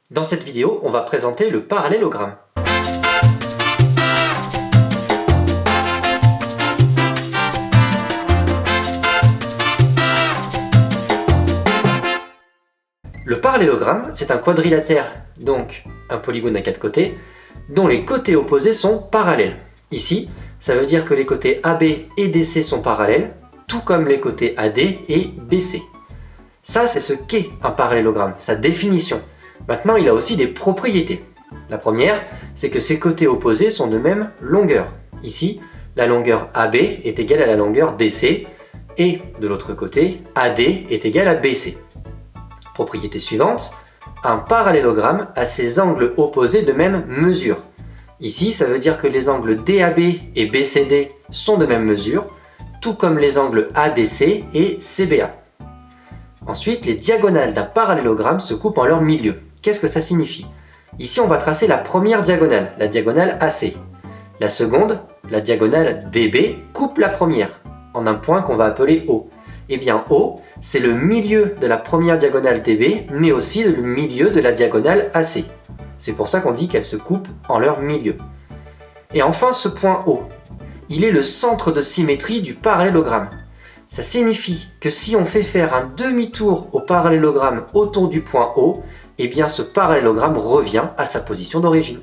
Dans cette vidéo, on va présenter le parallélogramme. Le parallélogramme, c'est un quadrilatère, donc un polygone à 4 côtés, dont les côtés opposés sont parallèles. Ici, ça veut dire que les côtés AB et DC sont parallèles, tout comme les côtés AD et BC. Ça, c'est ce qu'est un parallélogramme, sa définition. Maintenant, il a aussi des propriétés. La première, c'est que ses côtés opposés sont de même longueur. Ici, la longueur AB est égale à la longueur DC, et de l'autre côté, AD est égal à BC. Propriété suivante, un parallélogramme a ses angles opposés de même mesure. Ici, ça veut dire que les angles DAB et BCD sont de même mesure, tout comme les angles ADC et CBA. Ensuite, les diagonales d'un parallélogramme se coupent en leur milieu. Qu'est-ce que ça signifie? Ici, on va tracer la première diagonale, la diagonale AC. La seconde, la diagonale DB, coupe la première, en un point qu'on va appeler O. Eh bien, O, c'est le milieu de la première diagonale DB, mais aussi le milieu de la diagonale AC. C'est pour ça qu'on dit qu'elles se coupent en leur milieu. Et enfin, ce point O, il est le centre de symétrie du parallélogramme. Ça signifie que si on fait faire un demi-tour au parallélogramme autour du point O, eh bien ce parallélogramme revient à sa position d'origine.